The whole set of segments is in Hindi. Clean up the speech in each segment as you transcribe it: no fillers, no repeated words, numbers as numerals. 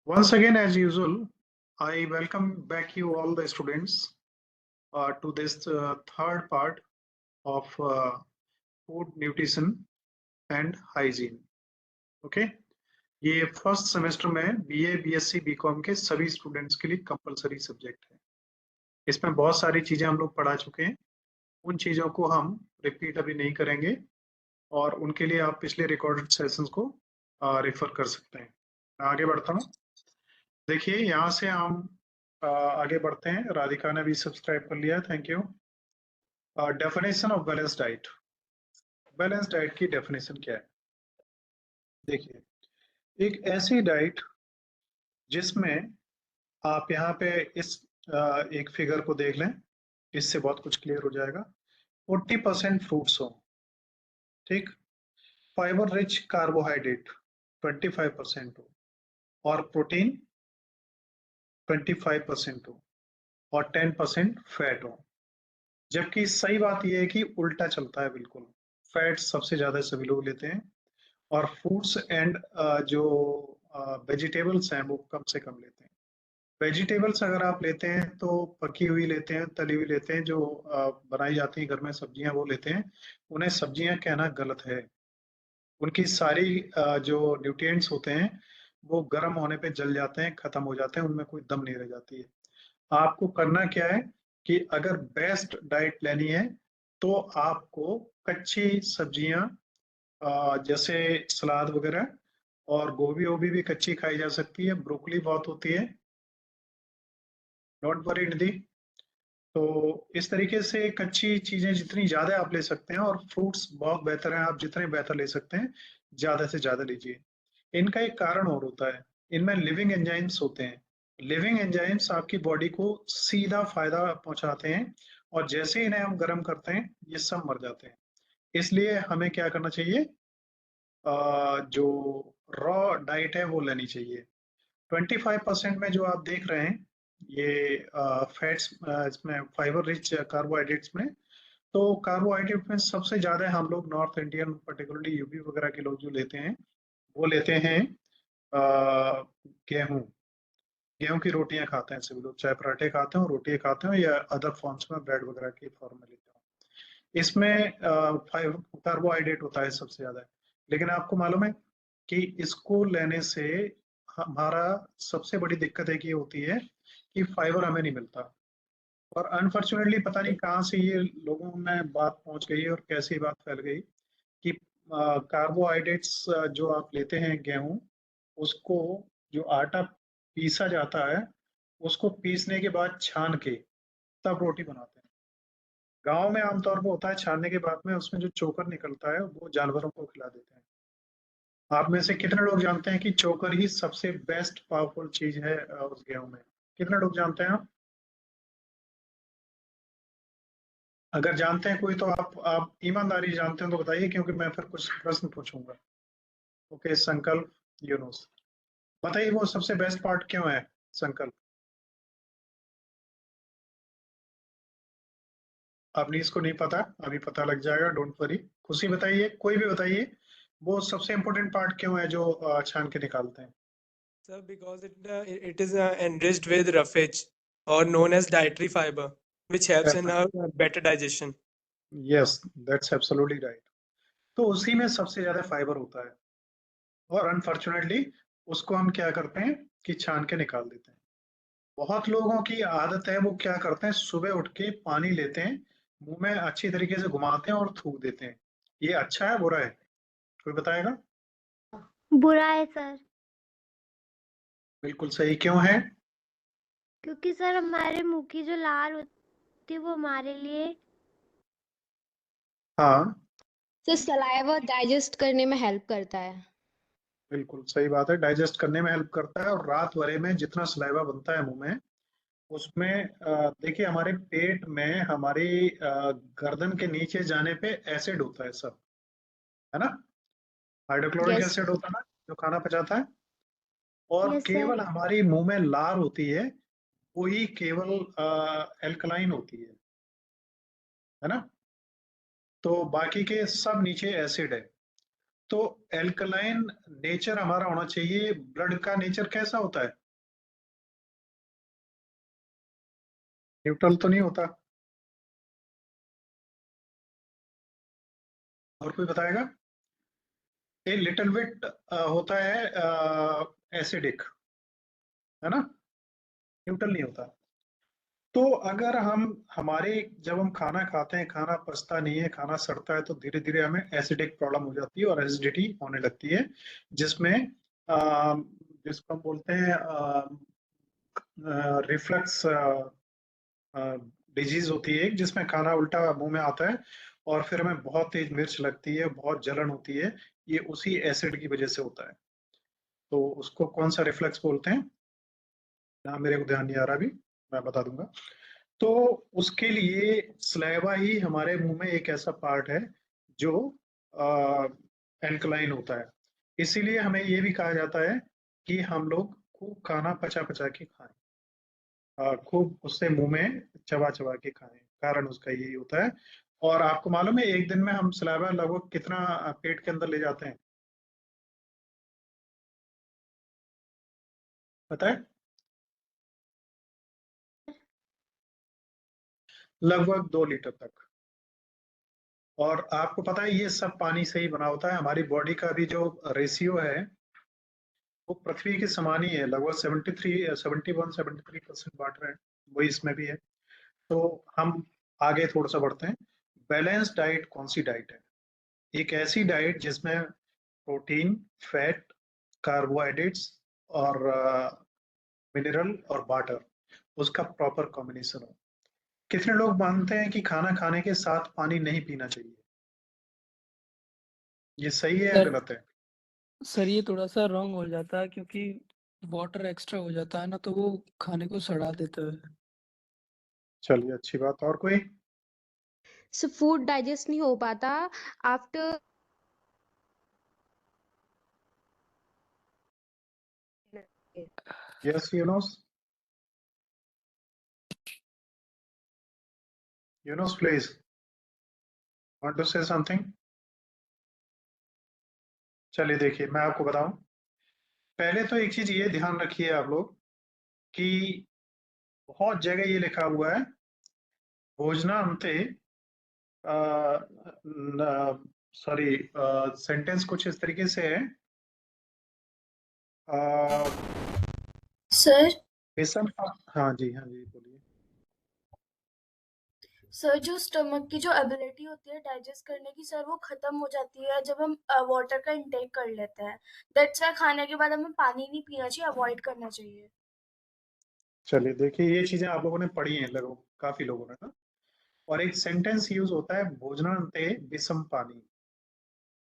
Once again, as usual, I welcome back you all the students to this third part of food nutrition and hygiene. Okay ये फर्स्ट सेमेस्टर में बीए बीएससी बीकॉम के सभी स्टूडेंट्स के लिए कंपलसरी सब्जेक्ट है। इसमें बहुत सारी चीजें हम लोग पढ़ा चुके हैं। उन चीजों को हम रिपीट अभी नहीं करेंगे और उनके लिए आप पिछले रिकॉर्डेड सेशंस को रेफर कर सकते हैं। मैं आगे बढ़ता हूँ। देखिए यहाँ से हम आगे बढ़ते हैं। राधिका ने भी सब्सक्राइब कर लिया, thank you. Definition of balance diet. Balance diet की डेफिनेशन क्या है? देखिए, एक ऐसी डाइट जिसमें आप यहाँ पे इस एक फिगर को देख लें, इससे बहुत कुछ क्लियर हो जाएगा। 40% फ्रूट्स हो, ठीक, फाइबर रिच कार्बोहाइड्रेट 25% हो और प्रोटीन 25% हो और 10% फैट हो। जबकि सही बात यह है कि उल्टा चलता है बिल्कुल। फैट सबसे ज्यादा सभी लोग लेते हैं और फ्रूट्स एंड जो वेजिटेबल्स हैं वो कम से कम लेते हैं। वेजिटेबल्स अगर आप लेते हैं तो पकी हुई लेते हैं, तली हुई लेते हैं, जो बनाई जाती हैं घर में सब्जियां वो लेते हैं। उन्हें सब्जियां कहना गलत है। उनकी सारी जो न्यूट्रिएंट्स होते हैं वो गर्म होने पे जल जाते हैं, खत्म हो जाते हैं, उनमें कोई दम नहीं रह जाती है। आपको करना क्या है कि अगर बेस्ट डाइट लेनी है तो आपको कच्ची सब्जियां जैसे सलाद वगैरह, और गोभी वोभी भी कच्ची खाई जा सकती है, ब्रोकली बहुत होती है, डोंट वरी निधि। तो इस तरीके से कच्ची चीजें जितनी ज्यादा आप ले सकते हैं, और फ्रूट्स बहुत बेहतर हैं, आप जितने बेहतर ले सकते हैं ज्यादा से ज्यादा लीजिए। इनका एक कारण और होता है, इनमें लिविंग एंजाइम्स होते हैं। लिविंग एंजाइम्स आपकी बॉडी को सीधा फायदा पहुंचाते हैं, और जैसे इन्हें हम गर्म करते हैं ये सब मर जाते हैं। इसलिए हमें क्या करना चाहिए, जो रॉ डाइट है वो लेनी चाहिए। 25% में जो आप देख रहे हैं ये फैट्स, इसमें फाइबर रिच कार्बोहाइड्रेट्स में, तो कार्बोहाइड्रेट में सबसे ज्यादा हम लोग नॉर्थ इंडियन पर्टिकुलरली यूपी वगैरह के लोग जो लेते हैं वो लेते हैं गेहूं। गेहूं की रोटियां खाते हैं सभी लोग, चाहे पराठे खाते हो, रोटियां खाते हो, या अदर फॉर्म्स में ब्रेड वगैरह की फॉर्म में लेते हो। इसमें कार्बोहाइड्रेट होता है सबसे ज्यादा। लेकिन आपको मालूम है कि इसको लेने से हमारा सबसे बड़ी दिक्कत एक ये होती है कि फाइबर हमें नहीं मिलता। और अनफॉर्चुनेटली पता नहीं कहाँ से ये लोगों में बात पहुंच गई और कैसे ये बात फैल गई कि कार्बोहाइड्रेट्स जो आप लेते हैं गेहूं, उसको जो आटा पीसा जाता है उसको पीसने के बाद छान के तब रोटी बनाते हैं। गांव में आमतौर पर होता है छानने के बाद में उसमें जो चोकर निकलता है वो जानवरों को खिला देते हैं। आप में से कितने लोग जानते हैं कि चोकर ही सबसे बेस्ट पावरफुल चीज है उस गेहूं में? कितने लोग जानते हैं आप? अगर जानते हैं कोई तो आप ईमानदारी जानते हैं तो बताइए, क्योंकि मैं फिर कुछ प्रश्न पूछूंगा। ओके, संकल्प, यूनुस, बताइए वो सबसे बेस्ट पार्ट क्यों है? संकल्प। अवनीश को नहीं पता, अभी पता लग जाएगा, डोंट वरी। खुशी बताइए, कोई भी बताइए, वो सबसे इम्पोर्टेंट पार्ट क्यों है जो छान के निकालते हैं? Sir, because it is enriched with roughage or known as dietary fiber, which helps in our better digestion. Yes, that's absolutely right. तो उसी में सबसे ज्यादा फाइबर होता है, और अनफॉर्चुनेटली उसको हम क्या करते हैं कि छान के निकाल देते हैं। बहुत लोगों की आदत है, वो क्या करते हैं, सुबह उठ के पानी लेते हैं, मुंह में अच्छी तरीके से घुमाते हैं और थूक देते हैं। ये अच्छा है बुरा है? कोई बताएगा? बुरा है सर। बिल्कुल सही, क्यों है? क्योंकि सर हमारे मुंह की जो लार होती है वो हमारे लिए हाँ, तो सलाइवा डाइजेस्ट करने में हेल्प करता है। बिल्कुल सही बात है, डाइजेस्ट करने में हेल्प करता है। और रात भरे में जितना सलाइवा बनता है मुंह में, उसमें देखिए हमारे पेट में, हमारी गर्दन के नीचे जाने पे एसिड होता है सब, है ना? Hydrochloric yes. एसिड होता है ना, जो खाना पचाता है। और यस सर। केवल हमारी मुंह में लार होती है, वही केवल एल्कलाइन होती है ना? तो बाकी के सब नीचे एसिड है। तो एल्कलाइन नेचर हमारा होना चाहिए। ब्लड का नेचर कैसा होता है? न्यूट्रल तो नहीं होता। और कोई बताएगा? ए लिटिल बिट होता है एसिडिक, है ना, न्यूट्रल नहीं होता। तो अगर हम हमारे जब हम खाना खाते हैं, खाना पचता नहीं है, खाना सड़ता है, तो धीरे धीरे हमें एसिडिक प्रॉब्लम हो जाती है और एसिडिटी होने लगती है, जिसमें जिसको हम बोलते हैं रिफ्लक्स डिजीज होती है, जिसमें खाना उल्टा मुंह में आता है और फिर हमें बहुत तेज मिर्च लगती है, बहुत जलन होती है। ये उसी एसिड की वजह से होता है। तो उसको कौन सा रिफ्लक्स बोलते हैं, नाम मेरे को ध्यान नहीं आ रहा, अभी मैं बता दूंगा। तो उसके लिए स्लेवा ही हमारे मुंह में एक ऐसा पार्ट है जो एल्कलाइन होता है। इसीलिए हमें ये भी कहा जाता है कि हम लोग खूब खाना पचा पचा के खाएं, खूब उससे मुंह में चबा चबा के खाएं, कारण उसका यही होता है। और आपको मालूम है एक दिन में हम सलाइवा लगभग कितना पेट के अंदर ले जाते हैं, पता है? लगभग 2 लीटर तक। और आपको पता है ये सब पानी से ही बना होता है। हमारी बॉडी का भी जो रेशियो है वो पृथ्वी के समान ही है, लगभग 71-73% वाटर है, वही इसमें भी है। तो हम आगे थोड़ा सा बढ़ते हैं। बैलेंस डाइट कौन सी डाइट है? एक ऐसी डाइट जिसमें प्रोटीन, फैट, कार्बोहाइड्रेट्स और मिनरल और वाटर, उसका प्रॉपर कॉम्बिनेशन हो। कितने लोग मानते हैं कि खाना खाने के साथ पानी नहीं पीना चाहिए? ये सही है या सर गलत है? सर ये थोड़ा सा रॉन्ग हो जाता है, क्योंकि वाटर एक्स्ट्रा हो जाता है ना, तो वो खाने को सड़ा देता है। चलिए, अच्छी बात। और कोई? So food digest नहीं हो पाता after yes, Yunus please, want to say something? चलिए देखिए, मैं आपको बताऊं। पहले तो एक चीज ये ध्यान रखिए आप लोग कि बहुत जगह ये लिखा हुआ है भोजनांते, सॉरी, सेंटेंस कुछ इस तरीके से है, सर बेसन। हाँ जी, हाँ जी, बोलिए। सर जो स्टमक की जो एबिलिटी होती है डाइजेस्ट करने की, सर वो खत्म हो जाती है जब हम वाटर का इंटेक कर लेते हैं। दैट्स वाई खाने के बाद हमें पानी नहीं पीना चाहिए, अवॉइड करना चाहिए। चलिए देखिए, ये चीजें आप लोगों ने पढ़ी हैं, लगभग काफी लोगों ने ना। और एक सेंटेंस यूज होता है भोजनांते विषम पानी,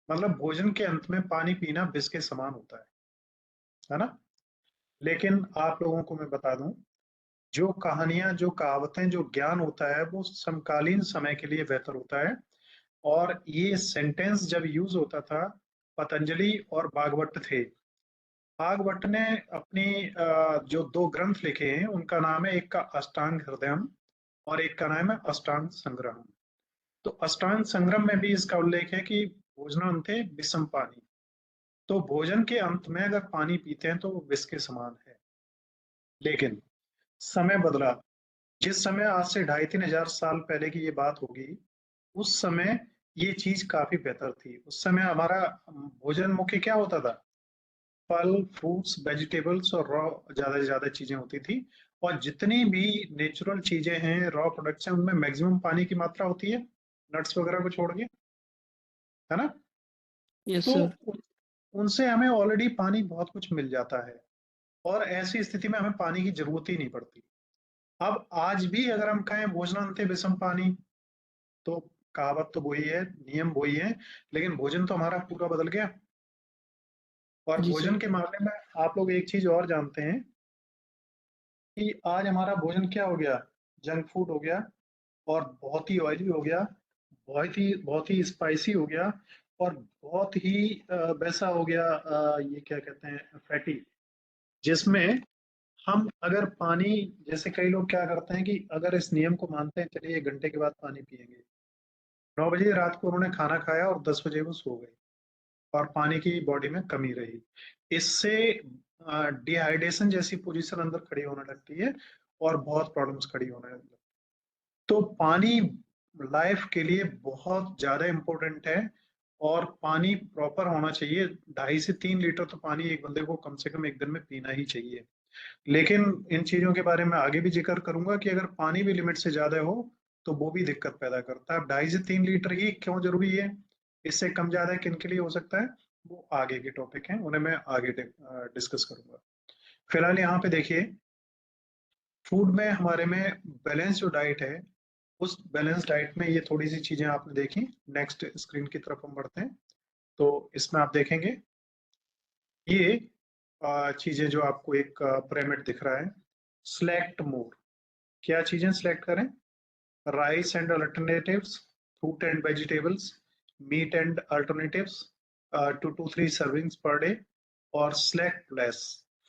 मतलब भोजन के अंत में पानी पीना विष के समान होता है ना। लेकिन आप लोगों को मैं बता दूं, जो कहानियां, जो कहावतें, जो ज्ञान होता है वो समकालीन समय के लिए बेहतर होता है। और ये सेंटेंस जब यूज होता था, पतंजलि और भागवत थे। भागवत ने अपनी जो 2 ग्रंथ लिखे हैं उनका नाम है, एक का अष्टांग हृदयम और एक का नाम है अष्टांग संग्रहम। तो अष्टांग संग्रह में भी इसका उल्लेख है कि भोजनांते विषम पानी, तो भोजन के अंत में अगर पानी पीते हैं तो वो विष के समान है। लेकिन समय बदला। जिस समय आज से 2500-3000 साल पहले की ये बात होगी, उस समय ये चीज काफी बेहतर थी। उस समय हमारा भोजन मुख्य क्या होता था? फल, फ्रूट्स, वेजिटेबल्स और रॉ ज्यादा से ज्यादा चीजें होती थी। और जितनी भी नेचुरल चीजें हैं, रॉ प्रोडक्शन, उनमें मैक्सिमम पानी की मात्रा होती है, नट्स वगैरह को छोड़ के, है ना। यस तो सर। उनसे हमें ऑलरेडी पानी बहुत कुछ मिल जाता है और ऐसी स्थिति में हमें पानी की जरूरत ही नहीं पड़ती। अब आज भी अगर हम कहें भोजनांते विषम पानी, तो कहावत तो वही है, नियम वही है, लेकिन भोजन तो हमारा पूरा बदल गया। और जी भोजन सर। के मामले में आप लोग एक चीज और जानते हैं कि आज हमारा भोजन क्या हो गया? जंक फूड हो गया, और बहुत ही ऑयली हो गया, बहुत ही स्पाइसी हो गया, और बहुत ही वैसा हो गया, ये क्या कहते हैं, फैटी, जिसमें हम अगर पानी, जैसे कई लोग क्या करते हैं कि अगर इस नियम को मानते हैं, चलिए 1 घंटे के बाद पानी पिएंगे, 9 बजे रात को उन्होंने खाना खाया और 10 बजे वो सो गए, और पानी की बॉडी में कमी रही। इससे डिहाइड्रेशन जैसी पोजीशन अंदर खड़ी होने लगती है और बहुत प्रॉब्लम्स खड़ी होने लगती है। तो पानी लाइफ के लिए बहुत ज्यादा इम्पोर्टेंट है और पानी प्रॉपर होना चाहिए। 2.5 से 3 लीटर तो पानी एक बंदे को कम से कम एक दिन में पीना ही चाहिए। लेकिन इन चीजों के बारे में आगे भी जिक्र करूंगा कि अगर पानी भी लिमिट से ज्यादा हो तो वो भी दिक्कत पैदा करता है। अब 2.5 से 3 लीटर ही क्यों जरूरी है, इससे कम ज्यादा किन के लिए हो सकता है, वो आगे के टॉपिक हैं, उन्हें मैं आगे डिस्कस करूंगा। फिलहाल यहाँ पे देखिए, फूड में हमारे में बैलेंस जो डाइट है, उस बैलेंस डाइट में ये थोड़ी सी चीजें आपने देखी। नेक्स्ट स्क्रीन की तरफ हम बढ़ते हैं। तो इसमें आप देखेंगे ये चीजें जो आपको एक पिरामिड दिख रहा है, सिलेक्ट मोर। क्या चीजें सिलेक्ट करें? Rice and alternatives, fruit and vegetables, meat and alternatives, 2 to 3 servings per day, और select less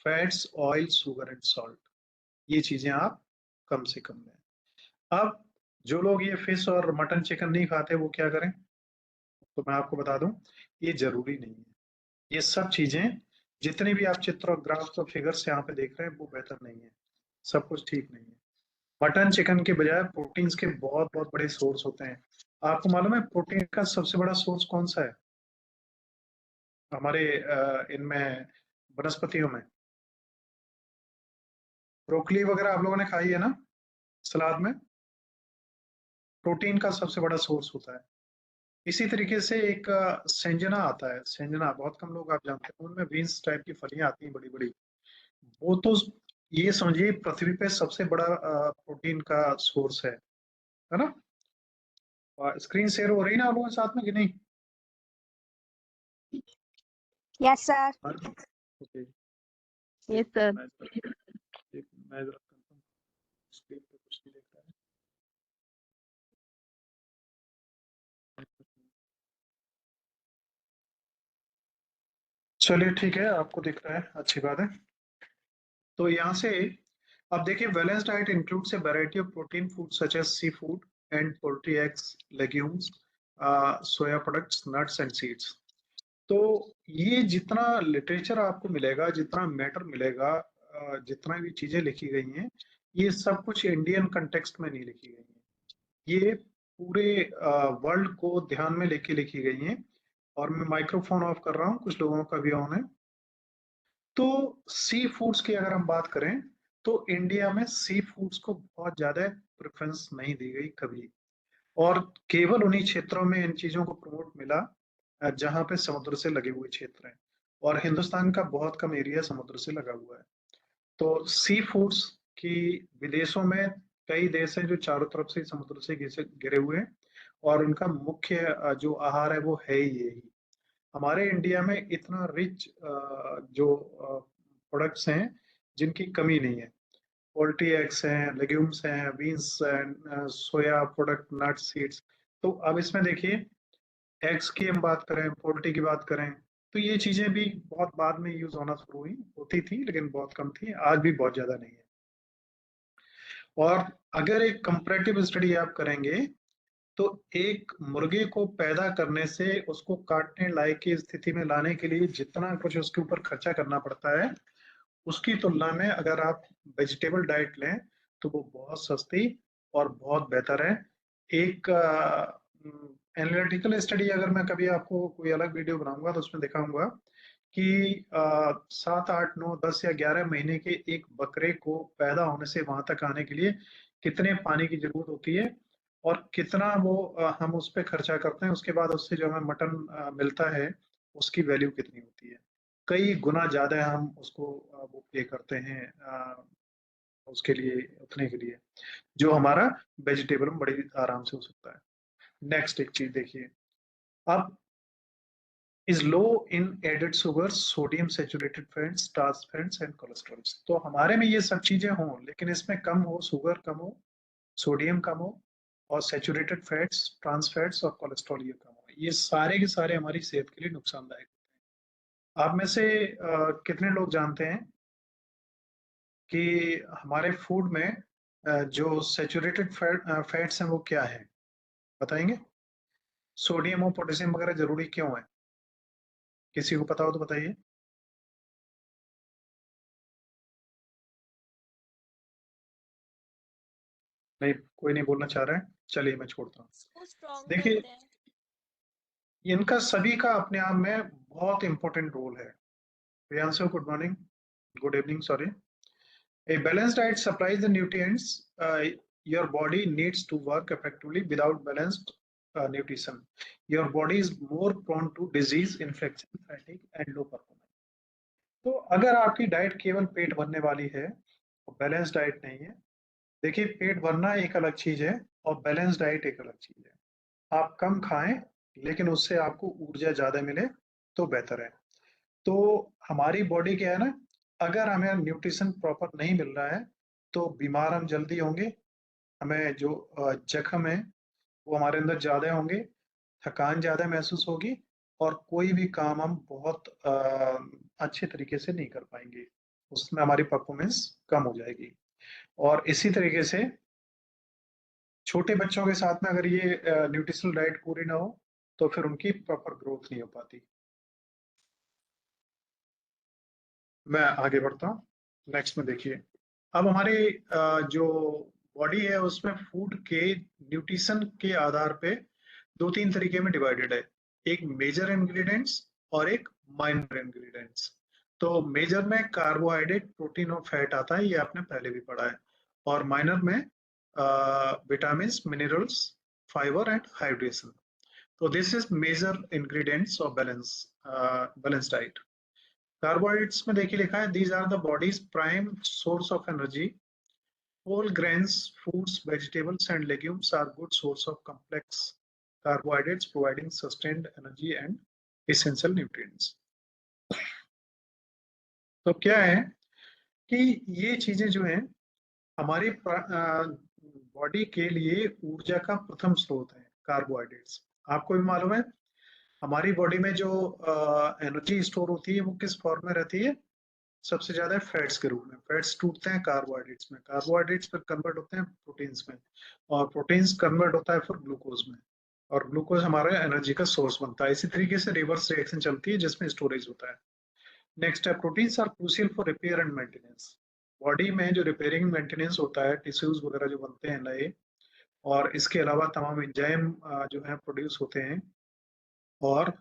fats, oil, sugar and salt. ये चीजें आप कम से कम लें। अब जो लोग ये फिश और मटन चिकन नहीं खाते वो क्या करें? तो मैं आपको बता दूं, ये जरूरी नहीं है। ये सब चीजें जितने भी आप चित्र और ग्राफ्स और फिगर्स यहाँ पे देख रहे हैं वो बेहतर नहीं है, सब कुछ ठीक नहीं है। मटन चिकन के बजाय प्रोटीन्स के बहुत बहुत बड़े सोर्स होते हैं। आपको मालूम है प्रोटीन का सबसे बड़ा सोर्स कौन सा है हमारे इनमें वनस्पतियों में? ब्रोकली वगैरह आप लोगों ने खाई है ना सलाद में, प्रोटीन का सबसे बड़ा सोर्स होता है। इसी तरीके से एक सेंजना आता है, सेंजना बहुत कम लोग आप जानते हैं, उनमें बीन्स टाइप की फलियां आती हैं बड़ी बड़ी। वो तो ये समझिए पृथ्वी पे सबसे बड़ा प्रोटीन का सोर्स है ना? स्क्रीन शेयर हो रही है ना आप लोगों के साथ में कि नहीं? Yes sir. Okay, yes sir. मैं जरा confirm, स्क्रीन पे कुछ नहीं दिख रहा है। चलिए ठीक है, आपको दिख रहा है, अच्छी बात है। तो यहाँ से अब देखिए, balance diet includes a variety of protein food such as sea food and poultry, eggs, legumes, soya products, nuts and seeds. तो ये जितना लिटरेचर आपको मिलेगा, जितना मैटर मिलेगा, जितना भी चीजें लिखी गई हैं, ये सब कुछ इंडियन कंटेक्स्ट में नहीं लिखी गई हैं। ये पूरे वर्ल्ड को ध्यान में लेके लिखी गई हैं। और मैं माइक्रोफोन ऑफ कर रहा हूँ, कुछ लोगों का भी ऑन है। तो सी फूड्स की अगर हम बात करें तो इंडिया में सी फूड्स को बहुत ज्यादा प्रेफरेंस नहीं दी गई कभी, और केवल उन्हीं क्षेत्रों में इन चीजों को प्रमोट मिला जहां पे समुद्र से लगे हुए क्षेत्र हैं, और हिंदुस्तान का बहुत कम एरिया समुद्र से लगा हुआ है। तो सी फूड्स की विदेशों में कई देश हैं जो चारों तरफ से समुद्र से घिरे हुए हैं, और उनका मुख्य जो आहार है वो है ही यही। हमारे इंडिया में इतना रिच जो प्रोडक्ट्स हैं जिनकी कमी नहीं है। पोल्ट्री एग्स हैं, लेग्यूम्स हैं, बीन्स हैं, सोया प्रोडक्ट, नट्स, सीड्स। तो अब इसमें देखिए, एग्स की हम बात करें, पोल्ट्री की बात करें, तो ये चीजें भी बहुत बाद में यूज होना शुरू हुई, होती थी लेकिन बहुत कम थी, आज भी बहुत ज्यादा नहीं है। और अगर एक कंपैरेटिव स्टडी आप करेंगे तो एक मुर्गे को पैदा करने से उसको काटने लायक की स्थिति में लाने के लिए जितना कुछ उसके ऊपर खर्चा करना पड़ता है, उसकी तुलना में अगर आप वेजिटेबल डाइट लें तो वो बहुत सस्ती और बहुत बेहतर है। एक एनालिटिकल स्टडी अगर मैं कभी आपको कोई अलग वीडियो बनाऊंगा तो उसमें दिखाऊंगा कि 7, 8, 9, 10 या 11 महीने के एक बकरे को पैदा होने से वहां तक आने के लिए कितने पानी की जरूरत होती है, और कितना वो हम उस पर खर्चा करते हैं, उसके बाद उससे जो हमें मटन मिलता है उसकी वैल्यू कितनी होती है। कई गुना ज्यादा हम उसको वो पे करते हैं उसके लिए, उतने के लिए जो हमारा वेजिटेबल में बड़ी आराम से हो सकता है। नेक्स्ट एक चीज देखिए, अब is low in added sugar, sodium saturated fats, trans fats and cholesterol. तो हमारे में ये सब चीजें हों लेकिन इसमें कम हो, शुगर कम हो, सोडियम कम हो, और सैचुरेटेड फैट्स, ट्रांस फैट्स और कोलेस्ट्रॉल ये कम हो, ये सारे के सारे हमारी सेहत के लिए नुकसानदायक होते हैं। आप में से कितने लोग जानते हैं कि हमारे फूड में जो सैचुरेटेड फैट्स हैं वो क्या है, बताएंगे? सोडियम और पोटेशियम वगैरह जरूरी क्यों है? किसी को पता हो तो बताइए। नहीं, कोई नहीं बोलना चाह रहा है, चलिए मैं छोड़ता हूँ। देखिए, इनका सभी का अपने आप में बहुत इंपॉर्टेंट रोल है। Priyanshu, good morning, good evening, sorry. A balanced diet supplies the nutrients your body needs to work effectively. Without balanced nutrition, your body is more prone to disease, infection, fatigue, and low performance. तो अगर आपकी डाइट केवल पेट भरने वाली है तो बैलेंस डाइट नहीं है। देखिए, पेट भरना एक अलग चीज है और बैलेंस डाइट एक अलग चीज है। आप कम खाएं लेकिन उससे आपको ऊर्जा ज्यादा मिले तो बेहतर है। तो हमारी बॉडी क्या है ना, अगर हमें न्यूट्रिशन प्रॉपर नहीं मिल रहा है तो बीमार हम जल्दी होंगे, हमें जो जख्म है वो हमारे अंदर ज्यादा होंगे, थकान ज्यादा महसूस होगी और कोई भी काम हम बहुत अच्छे तरीके से नहीं कर पाएंगे, उसमें हमारी परफॉर्मेंस कम हो जाएगी। और इसी तरीके से छोटे बच्चों के साथ में अगर ये न्यूट्रिशनल डाइट पूरी ना हो तो फिर उनकी प्रॉपर ग्रोथ नहीं हो पाती। मैं आगे बढ़ता हूँ, नेक्स्ट में देखिए। अब हमारी जो बॉडी है उसमें फूड के न्यूट्रिशन के आधार पे दो तीन तरीके में डिवाइडेड है, एक मेजर इंग्रेडिएंट्स और एक माइनर इंग्रेडिएंट्स। तो मेजर में कार्बोहाइड्रेट, प्रोटीन और फैट आता है, ये आपने पहले भी पढ़ा है। और माइनर में vitamin, minerals, fibre and hydration. तो this is major ingredients of balance diet. Carbohydrates में देखिए लिखा है, these are the body's prime source of energy. Whole grains, fruits, vegetables, and legumes are good source of complex carbohydrates, providing sustained energy and essential nutrients. तो क्या है कि ये चीजें जो हैं हमारी बॉडी के लिए ऊर्जा का प्रथम स्रोत है कार्बोहाइड्रेट्स। आपको भी मालूम है हमारी बॉडी में जो एनर्जी स्टोर होती है वो किस फॉर्म में रहती है? सबसे ज्यादा फैट्स के रूप में। फैट्स टूटते हैं कार्बोहाइड्रेट्स में, कार्बोहाइड्रेट्स फिर कन्वर्ट होते हैं प्रोटीन्स में, और प्रोटीन्स कन्वर्ट होता है फिर ग्लूकोज में, और ग्लूकोज हमारा एनर्जी का सोर्स बनता है। इसी तरीके से रिवर्स रिएक्शन चलती है जिसमें स्टोरेज होता है। नेक्स्ट है, proteins are crucial for repair and maintenance. Body में जो रिपेयरिंग मेंटेनेंस होता है, टिश्यूज वगैरह जो बनते हैं नए, और इसके अलावा तमाम एंजाइम जो है प्रोड्यूस होते हैं, और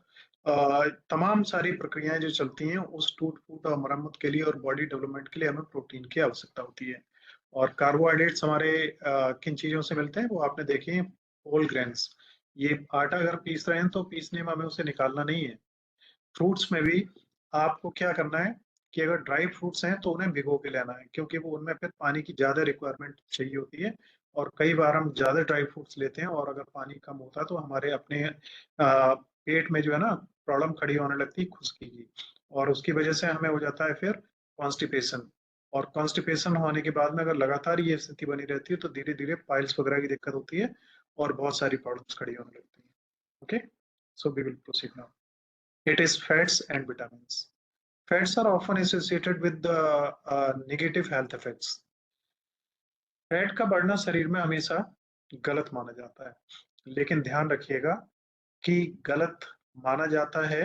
तमाम सारी प्रक्रियाएं जो चलती हैं उस टूट फूट और मरम्मत के लिए और बॉडी डेवलपमेंट के लिए हमें प्रोटीन की आवश्यकता होती है। और कार्बोहाइड्रेट्स हमारे किन चीजों से मिलते हैं वो आपने देखे हैं, होल ग्रेन्स। ये आटा अगर पीस रहे हैं तो पीसने में हमें उसे निकालना नहीं है। फ्रूट्स में भी आपको क्या करना है कि अगर ड्राई फ्रूट्स हैं तो उन्हें भिगो के लेना है, क्योंकि वो उनमें फिर पानी की ज्यादा रिक्वायरमेंट चाहिए होती है। और कई बार हम ज्यादा ड्राई फ्रूट्स लेते हैं और अगर पानी कम होता है तो हमारे अपने पेट में जो है ना प्रॉब्लम खड़ी होने लगती है खुश्की की, और उसकी वजह से हमें हो जाता है फिर कॉन्स्टिपेशन। और कॉन्स्टिपेशन होने के बाद में अगर लगातार ये स्थिति बनी रहती है तो धीरे धीरे पाइल्स वगैरह की दिक्कत होती है और बहुत सारी प्रॉब्लम्स खड़ी होने लगती है। Okay, so we will proceed now. It is fats and vitamins. Fats are often associated with the negative health effects. Fat का बढ़ना शरीर में हमेशा गलत माना जाता है, लेकिन ध्यान रखिएगा कि गलत माना जाता है,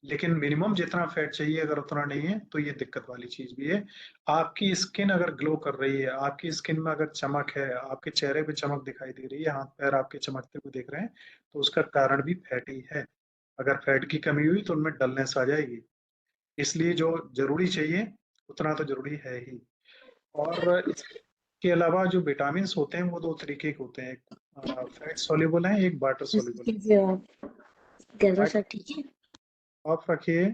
लेकिन मिनिमम जितना फैट चाहिए अगर उतना नहीं है तो ये दिक्कत वाली चीज भी है। आपकी स्किन अगर ग्लो कर रही है, आपकी स्किन में अगर चमक है, आपके चेहरे पे चमक दिखाई दे रही है, हाथ पैर आपके चमकते हुए दिख रहे हैं, तो उसका कारण भी फैट ही है। अगर फैट की कमी हुई तो उनमें डलनेस आ जाएगी। इसलिए जो जरूरी चाहिए उतना तो जरूरी है ही। और इसके अलावा जो विटामिन होते हैं वो दो तरीके के होते हैं, एक फैट सॉल्युबल है, एक वाटर सॉल्युबल है। ठीक है, ऑफ रखिए,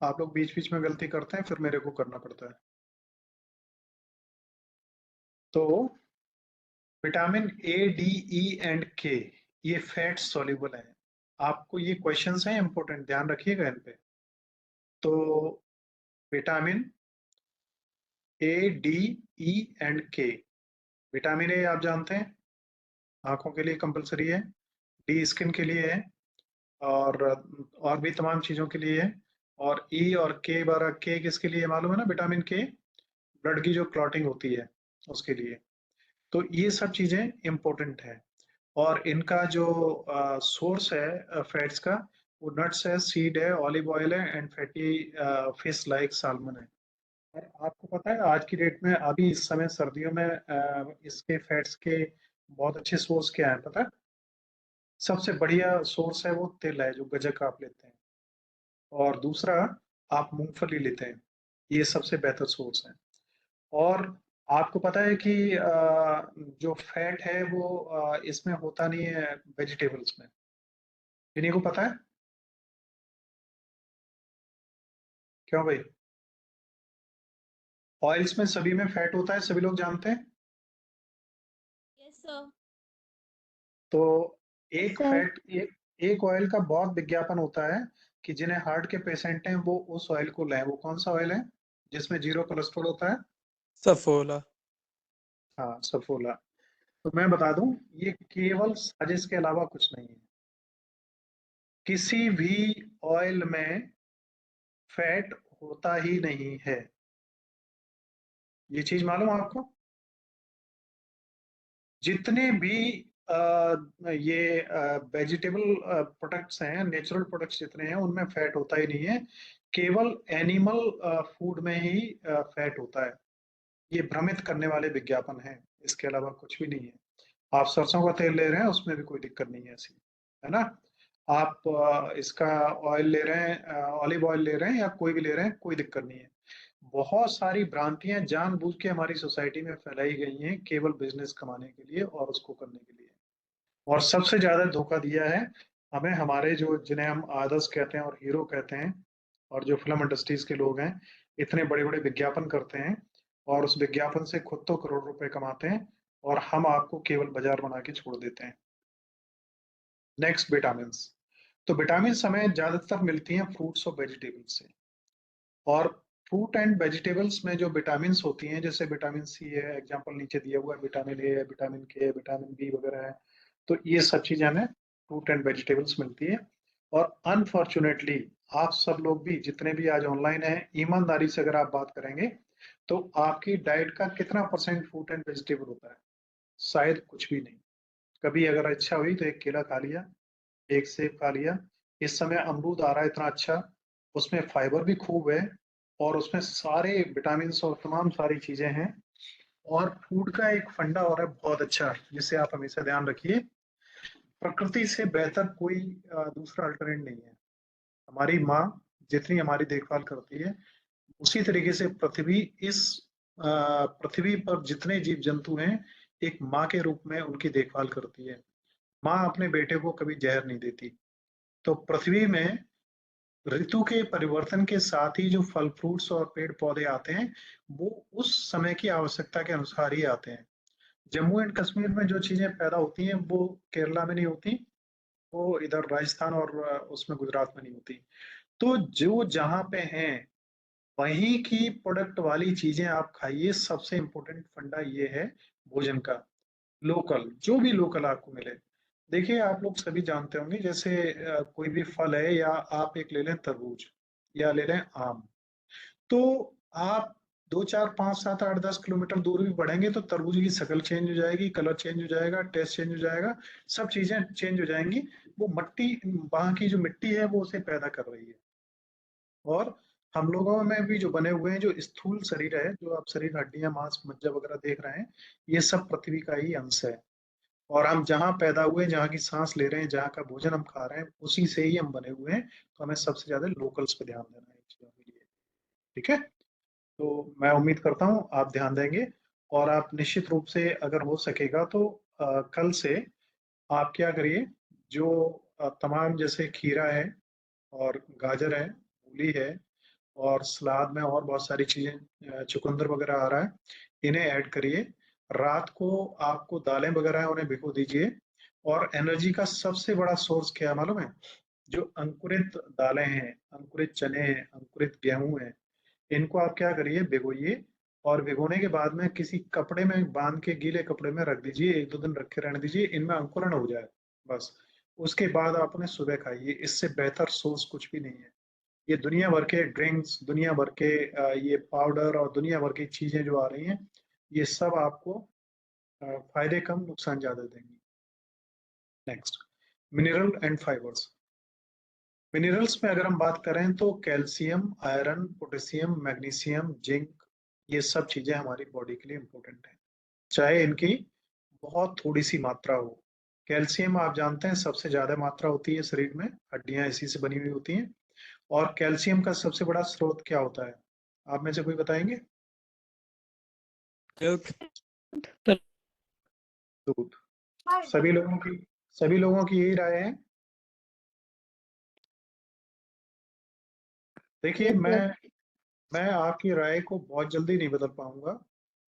आप लोग बीच बीच में गलती करते हैं फिर मेरे को करना पड़ता है। तो vitamin A, D, E and के ये फैट सॉल्युबल है। आपको ये क्वेश्चंस हैं इंपॉर्टेंट, ध्यान रखिएगा इन पे। तो vitamin A, D, E and के। विटामिन ए आप जानते हैं आंखों के लिए कंपलसरी है, डी स्किन के लिए है, और भी तमाम चीजों के लिए है, और ई और के बारह के किसके लिए मालूम है ना? विटामिन के ब्लड की जो क्लॉटिंग होती है उसके लिए। तो ये सब चीजें इंपॉर्टेंट है, और इनका जो सोर्स है फैट्स का वो नट्स है, सीड है, ऑलिव ऑयल है and fatty fish like salmon है। और आपको पता है आज की डेट में, अभी इस समय सर्दियों में इसके फैट्स के बहुत अच्छे सोर्स क्या है पता है? सबसे बढ़िया सोर्स है वो तिल है, जो गज्जक आप लेते हैं। और दूसरा, आप मूंगफली लेते हैं, ये सबसे बेहतर सोर्स है। और आपको पता है कि जो फैट है वो इसमें होता नहीं है वेजिटेबल्स में। इन्हीं को पता है? क्यों भाई? ऑयल्स में सभी में फैट होता है, सभी लोग जानते हैं। Yes sir. तो यस एक सर। फैट एक ऑयल का बहुत विज्ञापन होता है कि जिन्हें हार्ट के पेशेंट हैं वो उस ऑयल को लें। वो कौन सा ऑयल है जिसमें 0 कोलेस्ट्रॉल होता है? सफोला। हाँ, सफोला। तो मैं बता दूं, ये केवल साजिश के अलावा कुछ नहीं है। किसी भी ऑयल में फैट होता ही नहीं है। ये चीज मालूम है आपको? जितने भी ये वेजिटेबल प्रोडक्ट्स हैं, नेचुरल प्रोडक्ट्स जितने हैं, उनमें फैट होता ही नहीं है। केवल एनिमल फूड में ही फैट होता है। ये भ्रमित करने वाले विज्ञापन हैं, इसके अलावा कुछ भी नहीं है। आप सरसों का तेल ले रहे हैं, उसमें भी कोई दिक्कत नहीं है ऐसी, है ना? आप इसका ऑयल ले रहे हैं, ऑलिव ऑयल ले रहे हैं या कोई भी ले रहे हैं, कोई दिक्कत नहीं है। बहुत सारी भ्रांतियां जानबूझ के हमारी सोसाइटी में फैलाई गई हैं केवल बिजनेस कमाने के लिए और उसको करने के लिए। और सबसे ज्यादा धोखा दिया है हमें हमारे जो, जिन्हें हम आदर्श कहते हैं और हीरो कहते हैं, और जो फिल्म इंडस्ट्रीज के लोग हैं, इतने बड़े बड़े विज्ञापन करते हैं और उस विज्ञापन से खुद तो करोड़ रुपए कमाते हैं और हम आपको केवल बाजार बना के छोड़ देते हैं। Next, vitamin. तो विटामिन हमें ज्यादातर मिलती हैं फ्रूट्स और वेजिटेबल्स से। और फ्रूट एंड वेजिटेबल्स में जो विटामिन होती हैं, जैसे विटामिन सी है, एग्जांपल नीचे दिया हुआ है, विटामिन ए है, विटामिन के, विटामिन बी वगैरह है। तो ये सब चीजें हमें फ्रूट एंड वेजिटेबल्स मिलती है। और अनफॉर्चुनेटली आप सब लोग भी जितने भी आज ऑनलाइन हैं, ईमानदारी से अगर आप बात करेंगे तो आपकी डाइट का कितना परसेंट फ्रूट एंड वेजिटेबल होता है? शायद कुछ भी नहीं। कभी अगर इच्छा हुई तो एक केला खा लिया, एक सेब खा लिया। इस समय अमरूद आ रहा है इतना अच्छा, उसमें फाइबर भी खूब है और उसमें सारे विटामिन और तमाम सारी चीजें हैं। और फूड का एक फंडा और है बहुत अच्छा, जिसे आप हमेशा ध्यान रखिए। प्रकृति से बेहतर कोई दूसरा अल्टरनेट नहीं है। हमारी माँ जितनी हमारी देखभाल करती है, उसी तरीके से पृथ्वी पर जितने जीव जंतु हैं, एक माँ के रूप में उनकी देखभाल करती है। माँ अपने बेटे को कभी जहर नहीं देती। तो पृथ्वी में ऋतु के परिवर्तन के साथ ही जो फल फ्रूट्स और पेड़ पौधे आते हैं, वो उस समय की आवश्यकता के अनुसार ही आते हैं। जम्मू एंड कश्मीर में जो चीजें पैदा होती हैं वो केरला में नहीं होती, वो इधर राजस्थान और उसमें गुजरात में नहीं होती। तो जो जहाँ पे हैं वहीं की प्रोडक्ट वाली चीजें आप खाइए। सबसे इम्पोर्टेंट फंडा ये है भोजन का, लोकल, जो भी लोकल आपको मिले। देखिए, आप लोग सभी जानते होंगे, जैसे कोई भी फल है, या आप एक ले लें तरबूज या ले लें आम। तो आप 2 4 5 7 8 10 किलोमीटर दूर भी बढ़ेंगे तो तरबूज की शक्ल चेंज हो जाएगी, कलर चेंज हो जाएगा, टेस्ट चेंज हो जाएगा, सब चीजें चेंज हो जाएंगी। वो मट्टी, वहां की जो मिट्टी है वो उसे पैदा कर रही है। और हम लोगों में भी जो बने हुए हैं, जो स्थूल शरीर है, जो आप शरीर, हड्डियां, मांस, मज्जा वगैरह देख रहे हैं, ये सब पृथ्वी का ही अंश है। और हम जहाँ पैदा हुए, जहाँ की सांस ले रहे हैं, जहाँ का भोजन हम खा रहे हैं, उसी से ही हम बने हुए हैं। तो हमें सबसे ज्यादा लोकल्स पे ध्यान देना है इन चीजों के लिए। ठीक है? तो मैं उम्मीद करता हूँ आप ध्यान देंगे। और आप निश्चित रूप से, अगर हो सकेगा तो कल से आप क्या करिए, जो तमाम, जैसे खीरा है और गाजर है, मूली है, और सलाद में और बहुत सारी चीजें, चुकंदर वगैरह आ रहा है, इन्हें ऐड करिए। रात को आपको दालें वगैरह है उन्हें भिगो दीजिए। और एनर्जी का सबसे बड़ा सोर्स क्या है मालूम है? जो अंकुरित दालें हैं, अंकुरित चने हैं, अंकुरित गेहूं है, इनको आप क्या करिए, भिगोइए। और भिगोने के बाद में किसी कपड़े में बांध के, गीले कपड़े में रख दीजिए, 1 2 दिन रखे रहने दीजिए, इनमें अंकुरण हो जाए बस। उसके बाद आप उन्हें सुबह खाइए। इससे बेहतर सोर्स कुछ भी नहीं है। ये दुनिया भर के ड्रिंक्स, दुनिया भर के ये पाउडर और दुनिया भर की चीजें जो आ रही हैं, ये सब आपको फायदे कम, नुकसान ज्यादा देंगी। Next, mineral and fibres. Minerals में अगर हम बात करें तो calcium, iron, potassium, magnesium, zinc, ये सब चीजें हमारी बॉडी के लिए इम्पोर्टेंट है, चाहे इनकी बहुत थोड़ी सी मात्रा हो। कैल्शियम आप जानते हैं सबसे ज्यादा मात्रा होती है शरीर में, हड्डियां इसी से बनी हुई होती हैं। और कैल्शियम का सबसे बड़ा स्रोत क्या होता है, आप में से कोई बताएंगे? milk, दूध। सभी लोगों की यही राय है। देखिए, मैं आपकी राय को बहुत जल्दी नहीं बदल पाऊंगा,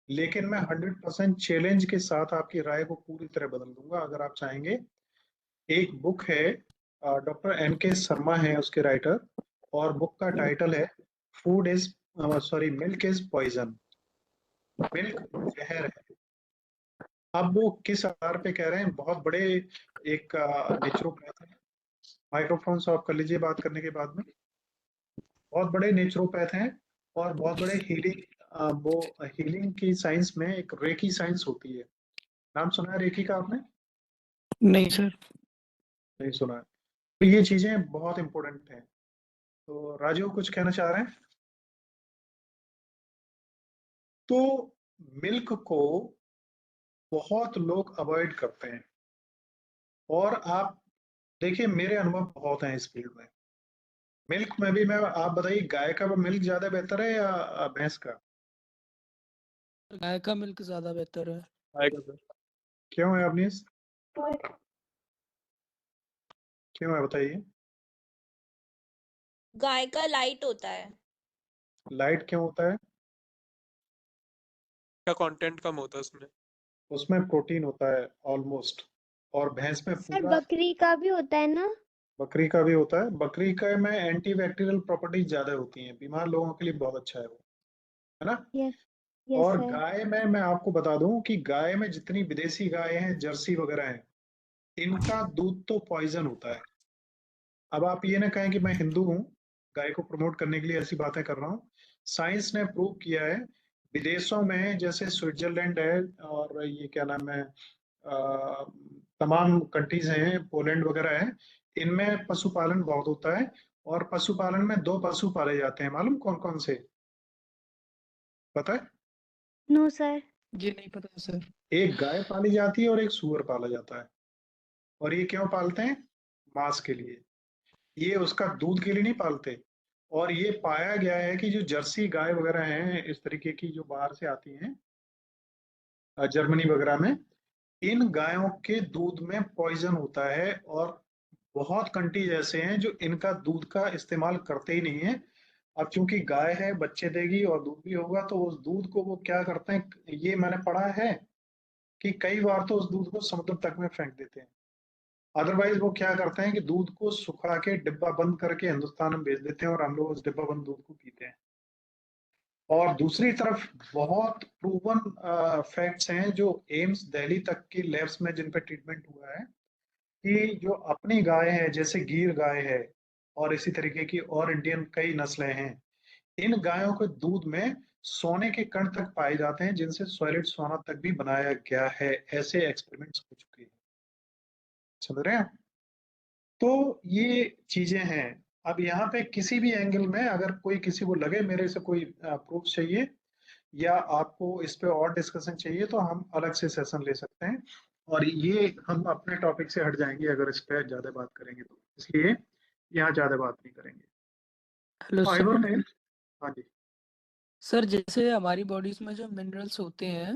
लेकिन मैं 100% चैलेंज के साथ आपकी राय को पूरी तरह बदल दूंगा अगर आप चाहेंगे। एक बुक है, डॉक्टर NK शर्मा है उसके राइटर, और बुक का टाइटल है मिल्क इज पॉइजन, मिल्क जहर है। अब वो किस आधार पे कह रहे हैं, बहुत बड़े एक नेचुरोपैथ है, माइक्रोफोन ऑफ कर लीजिए बात करने के बाद में, बहुत बड़े नेचुरोपैथ हैं और बहुत बड़े वो हीलिंग की साइंस में एक रेकी साइंस होती है, नाम सुना है रेकी का आपने? नहीं सर। नहीं सुना है। तो ये चीजें बहुत इंपॉर्टेंट हैं। तो राजू कुछ कहना चाह रहे हैं? तो मिल्क को बहुत लोग अवॉइड करते हैं, और आप देखिए मेरे अनुभव बहुत हैं इस फील्ड में। मिल्क में भी, मैं आप बताइए, गाय का मिल्क ज्यादा बेहतर है या भैंस का? गाय का मिल्क ज्यादा बेहतर है। गाय का सर। क्यों है अवनीश, क्यों है बताइए? गाय का लाइट होता है। लाइट क्यों होता है? का कंटेंट कम होता है उसमें। उसमें प्रोटीन होता है ऑलमोस्ट, और भैंस में सर पूरा। बकरी का भी होता है ना? बकरी का भी होता है, बकरी का में एंटी बैक्टीरियल प्रॉपर्टीज ज्यादा होती हैं, बीमार लोगों के लिए बहुत अच्छा है वो, है ना? यस यस और सर। गाय में मैं आपको बता दूं कि गाय में जितनी विदेशी गाय हैं, जर्सी वगैरह हैं, इनका दूध तो पॉइजन होता है। अब आप ये ना कहें कि मैं हिंदू हूँ, गाय को प्रमोट करने के लिए ऐसी बातें कर रहा हूँ। साइंस ने प्रूव किया है, विदेशों में जैसे स्विट्जरलैंड है, और ये क्या नाम है, तमाम कंट्रीज हैं, पोलैंड वगैरह है, इनमें पशुपालन बहुत होता है। और पशुपालन में 2 पशु पाले जाते हैं, मालूम कौन कौन से, पता है? No sir. ये नहीं पता सर। एक गाय पाली जाती है और एक सूअर पाला जाता है। और ये क्यों पालते हैं? मांस के लिए, ये उसका दूध के लिए नहीं पालते। और ये पाया गया है कि जो जर्सी गाय वगैरह हैं इस तरीके की जो बाहर से आती हैं, जर्मनी वगैरह में, इन गायों के दूध में पॉइजन होता है। और बहुत कंट्रीज ऐसे हैं जो इनका दूध का इस्तेमाल करते ही नहीं है। अब चूंकि गाय है, बच्चे देगी और दूध भी होगा, तो उस दूध को वो क्या करते हैं, ये मैंने पढ़ा है कि कई बार तो उस दूध को समुद्र तक में फेंक देते हैं। अदरवाइज वो क्या करते हैं कि दूध को सुखा के डिब्बा बंद करके हिंदुस्तान में भेज देते हैं, और हम लोग उस डिब्बा बंद दूध को पीते हैं। और दूसरी तरफ बहुत प्रूवन फैक्ट्स हैं जो एम्स दिल्ली तक की लैब्स में जिन पे ट्रीटमेंट हुआ है, कि जो अपनी गाय है, जैसे गिर गाय है और इसी तरीके की और इंडियन कई नस्लें हैं, इन गायों के दूध में सोने के कण तक पाए जाते हैं, जिनसे सॉलिड सोना तक भी बनाया गया है। ऐसे एक्सपेरिमेंट्स हो चुके हैं, समझ रहे हैं? तो ये चीजें हैं। अब यहाँ पे किसी भी एंगल में अगर कोई किसी को लगे मेरे से कोई प्रूफ चाहिए, या आपको इस पे और डिस्कशन चाहिए, तो हम अलग से सेशन ले सकते हैं। और ये हम अपने टॉपिक से हट जाएंगे अगर इस पे ज्यादा बात करेंगे तो, इसलिए यहाँ ज्यादा बात नहीं करेंगे। Hello fibre sir. में, हाँ जी, सर जैसे हमारी बॉडीज में जो मिनरल्स होते हैं,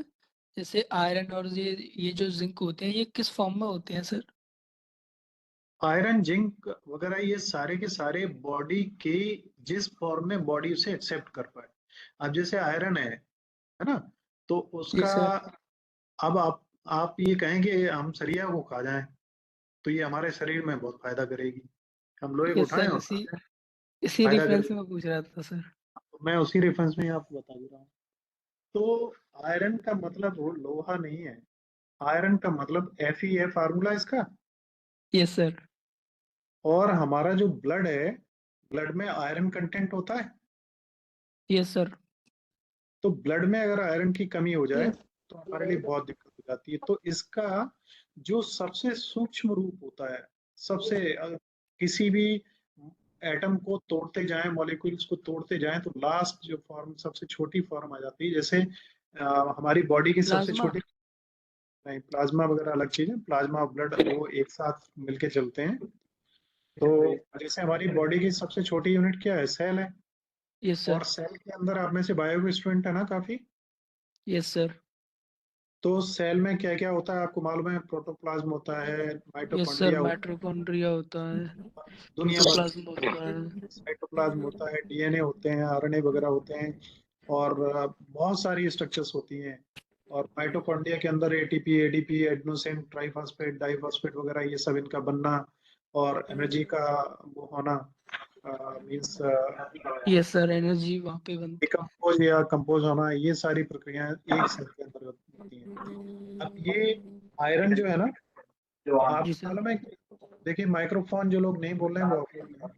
जैसे आयरन और ये जो जिंक होते हैं, ये किस फॉर्म में होते हैं सर? आयरन, जिंक वगैरह ये सारे के सारे बॉडी के जिस फॉर्म में बॉडी उसे एक्सेप्ट कर पाए। अब जैसे आयरन है ना, तो जी उसका, सर। अब आप ये कहेंगे हम सरिया को खा जाएं तो ये हमारे शरीर में बहुत फायदा करेगी, हम लोहे को ये उठाएं सर और खा इसी जाएं, इसी फायदा रेफरेंस करेगी। में पूछ रहा था सर। तो मैं उसी रेफरेंस में आपको बता दे रहा हूँ। तो आयरन का मतलब वो लोहा नहीं है, आयरन का मतलब Fe है फार्मूला इसका। Yes sir. और हमारा जो ब्लड है, ब्लड में आयरन कंटेंट होता है। Yes sir. तो ब्लड में अगर आयरन की कमी हो जाए तो हमारे लिए बहुत दिक्कत हो जाती है। तो इसका जो सबसे सूक्ष्म रूप होता है, सबसे किसी भी एटम को तोड़ते जाएं, मॉलिक्यूल्स को तोड़ते जाएं, तो लास्ट जो फॉर्म, सबसे छोटी फॉर्म आ जाती है। जैसे हमारी बॉडी की सबसे प्लाज्मा। छोटी, नहीं प्लाज्मा वगैरह अलग चीज है, प्लाज्मा और ब्लड वो एक साथ मिलके चलते हैं। तो जैसे हमारी बॉडी की सबसे छोटी यूनिट क्या है, सेल है। यस और सर। सेल के अंदर आप में से बायो के स्टूडेंट है ना काफी, यस सर। तो सेल में क्या क्या होता है आपको मालूम है? प्रोटोप्लाज्म होता है, यस सर, माइटोकॉन्ड्रिया होता माइटोकॉन्ड्रिया होता है, है, दुनिया भर प्रोटोप्लाज्म होता है। साइटोप्लाज्म होता है, डीएनए होते हैं, आरएनए वगैरह होते हैं, और बहुत सारी स्ट्रक्चर्स होती हैं। और माइटोकॉन्ड्रिया के अंदर ATP, ADP, adenosine triphosphate, diphosphate वगैरह ये सब इनका बनना और एनर्जी का वो होना, मींस यस सर, एनर्जी वहाँ पे बनती डिकम्पोज या कंपोज होना, ये सारी प्रक्रियाएं एक सेल के अंदर होती हैं। अब ये आयरन जो है ना, है। जी आपको सर। मालूम है कि देखिए, माइक्रोफोन जो लोग नहीं बोल रहे हैं वो ऑफ